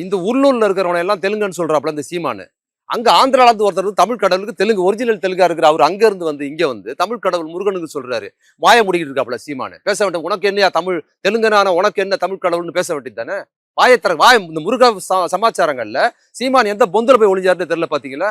இந்த உள்ளூர்ல இருக்கிறவனை எல்லாம் தெலுங்குன்னு சொல்றாப்புல இந்த சீமானு. அங்க ஆந்திரால இருந்து ஒருத்தர் தமிழ் கடவுளுக்கு தெலுங்கு ஒரிஜினல் தெலுங்கா இருக்கிற அவர் அங்க இருந்து வந்து இங்க வந்து தமிழ் கடவுள் முருகனுக்கு சொல்றாரு. வாய முடிக்கிட்டு இருக்காப்புல சீமானு. பேச வேண்டிய உனக்கு என்னையா தமிழ் தெலுங்கனான உனக்கு என்ன தமிழ் கடவுள்னு பேச வேண்டியது தானே. இந்த முருக சமாச்சாரங்கள்ல சீமான் எந்த பொந்துல போய் ஒளிஞ்சாருன்னு தெரியல பாத்தீங்களா.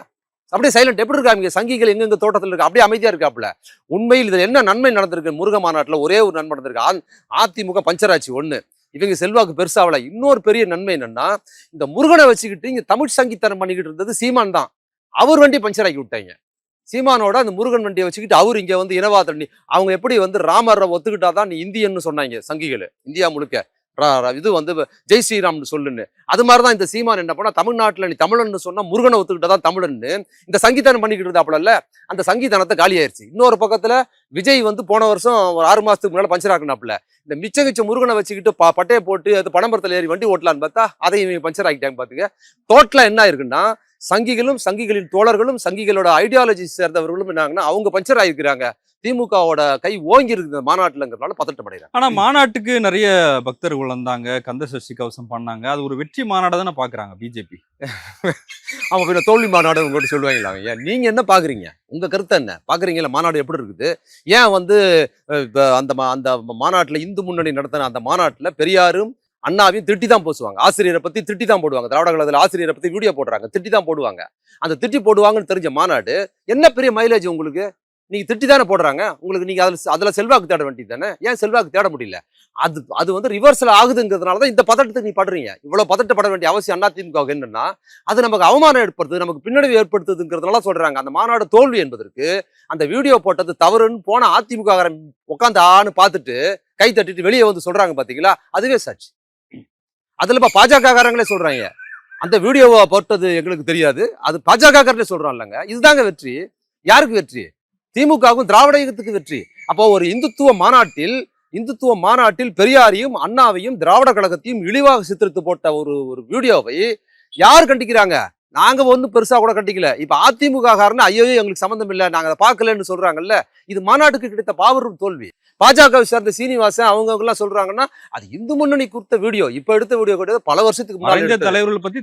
அப்படியே சைலண்ட் எப்படி இருக்காங்க சங்கிகள் எங்க தோட்டத்தில் இருக்கு அப்படியே அமைதியா இருக்காப்புல. உண்மையில் இதுல என்ன நன்மை நடந்திருக்கு முருக மாநாட்டுல ஒரே ஒரு நன்மை நடந்திருக்கு. அதிமுக பஞ்சராட்சி ஒண்ணு இவங்க செல்வாக்கு பெருசாவல. இன்னொரு பெரிய நன்மை என்னன்னா இந்த முருகனை வச்சுக்கிட்டு இங்க தமிழ் சங்கித்தனம் பண்ணிக்கிட்டு இருந்தது சீமான் தான். அவர் வண்டி பஞ்சர் ஆக்கி விட்டாங்க. சீமானோட அந்த முருகன் வண்டியை வச்சுக்கிட்டு அவர் இங்க வந்து இனவாத அவங்க எப்படி வந்து ராமரை ஒத்துக்கிட்டாதான் நீ இந்தியன்னு சொன்னாங்க சங்கிகள் இந்தியா முழுக்க. இது வந்து ஜெய் ஸ்ரீராம்னு சொல்லுன்னு அது மாதிரிதான் இந்த சீமான் என்ன பண்ணா தமிழ்நாட்டுல நீ தமிழன்னு சொன்னா முருகனை ஒத்துக்கிட்டதான் தமிழன்னு இந்த சங்கீதனம் பண்ணிக்கிட்டு இருந்தாப்புல. அந்த சங்கீதனத்தை காலி ஆயிடுச்சு. இன்னொரு பக்கத்துல விஜய் வந்து போன வருஷம் ஒரு 6 மாசத்துக்கு முன்னால பஞ்சர் ஆக்கினாப்புல. இந்த மிச்ச முருகனை வச்சுக்கிட்டு பட்டையை போட்டு அது பணம்பரத்துல ஏறி வண்டி ஓட்டலான்னு பார்த்தா அதை இவங்க பஞ்சர் ஆக்கிட்டாங்க பாத்துங்க. டோட்டலா என்ன இருக்குன்னா சங்கிகளும் சங்கிகளின் தோழர்களும் சங்கிகளோட ஐடியாலஜி சேர்ந்தவர்களும் என்னாங்கன்னா அவங்க பஞ்சர் ஆகிருக்கிறாங்க. திமுகவோட கை ஓங்கி இருக்குது மாநாட்டுலங்கிறதுனால பதட்டம் அடைகிறாங்க. ஆனா மாநாட்டுக்கு நிறைய பக்தர்கள் வந்தாங்க, கந்த சஷ்டி கவசம் பண்ணாங்க. அது ஒரு வெற்றி மாநாடு தானே பாக்குறாங்க பிஜேபி. அவங்க பின்ன தோல்வி மாநாடு உங்கள்கிட்ட சொல்லுவாங்களா? ஏன் நீங்க என்ன பாக்குறீங்க? உங்க கருத்து என்ன பாக்குறீங்களா? மாநாடு எப்படி இருக்குது? ஏன் வந்து அந்த அந்த மாநாட்டுல இந்து முன்னணி நடத்தின அந்த மாநாட்டுல பெரியாரும் அண்ணாவையும் திட்டி தான் போசுவாங்க. ஆசிரியரை பத்தி திட்டி தான் போடுவாங்க. திராவிட கழகத்துல ஆசிரியரை பத்தி வீடியோ போடுறாங்க, திட்டி தான் போடுவாங்க. அந்த திட்டி போடுவாங்கன்னு தெரிஞ்ச மாநாடு என்ன பெரிய மைலேஜ் உங்களுக்கு? நீங்க திட்டி தானே போடுறாங்க. உங்களுக்கு நீங்க அதுல செல்வாக்கு தேட வேண்டியது தானே. ஏன் செல்வாக்கு தேட முடியல? அது வந்து ரிவர்சல் ஆகுதுங்கிறதுனாலதான் இந்த பதட்டத்துக்கு நீ படுறீங்க. இவ்வளவு பதட்டப்பட வேண்டிய அவசியம் அதிமுக என்னன்னா அது நமக்கு அவமானம் ஏற்படுத்துது, நமக்கு பின்னடைவு ஏற்படுத்துதுங்கிறதுனால சொல்றாங்க. அந்த மாநாடு தோல்வி என்பதற்கு அந்த வீடியோ போட்டது தவறுன்னு போன அதிமுக உட்காந்து ஆன்னு பார்த்துட்டு கை தட்டிட்டு வெளியே வந்து சொல்றாங்க பாத்தீங்களா, அதுவே சாட்சி. அதுல பாஜக காரங்களே சொல்றாங்க அந்த வீடியோவை போட்டது எங்களுக்கு தெரியாது, அது பாஜக காரங்களே சொல்றான் இல்லைங்க. இதுதாங்க வெற்றி. யாருக்கு வெற்றி? திமுகவுக்கும் திராவிட இயக்கத்துக்கு வெற்றி. அப்போ ஒரு இந்துத்துவ மாநாட்டில் பெரியாரையும் அண்ணாவையும் திராவிட கழகத்தையும் இழிவாக சித்தரித்து போட்ட ஒரு வீடியோவை யார் கண்டிக்கிறாங்க? நாங்க ஒன்றும் பெருசா கூட கண்டிக்கல. இப்ப அதிமுக காரன்னு ஐயோ எங்களுக்கு சம்பந்தம் இல்லை, நாங்க அதை பார்க்கலன்னு சொல்றாங்கல்ல. இது மாநாட்டுக்கு கிடைத்த பாவரும் தோல்வி. பாஜக சேர்ந்த சீனிவாசன் அவங்க எல்லாம் சொல்றாங்கன்னா அது இந்து முன்னணி குறித்த வீடியோ, இப்ப எடுத்த வீடியோ கிடையாது, பல வருஷத்துக்கு முன்னாடி தலைவர்கள் பத்தி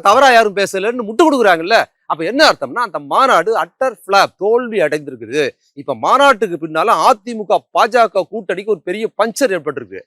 தவறா யாரும் பேசலன்னு முட்டு கொடுக்குறாங்கல்ல. அப்ப என்ன அர்த்தம்னா அந்த மாநாடு அட்டர் பிளாப், தோல்வி அடைந்திருக்குது. இப்ப மாநாட்டுக்கு பின்னால அதிமுக பாஜக கூட்டணிக்கு ஒரு பெரிய பஞ்சர் ஏற்பட்டிருக்கு.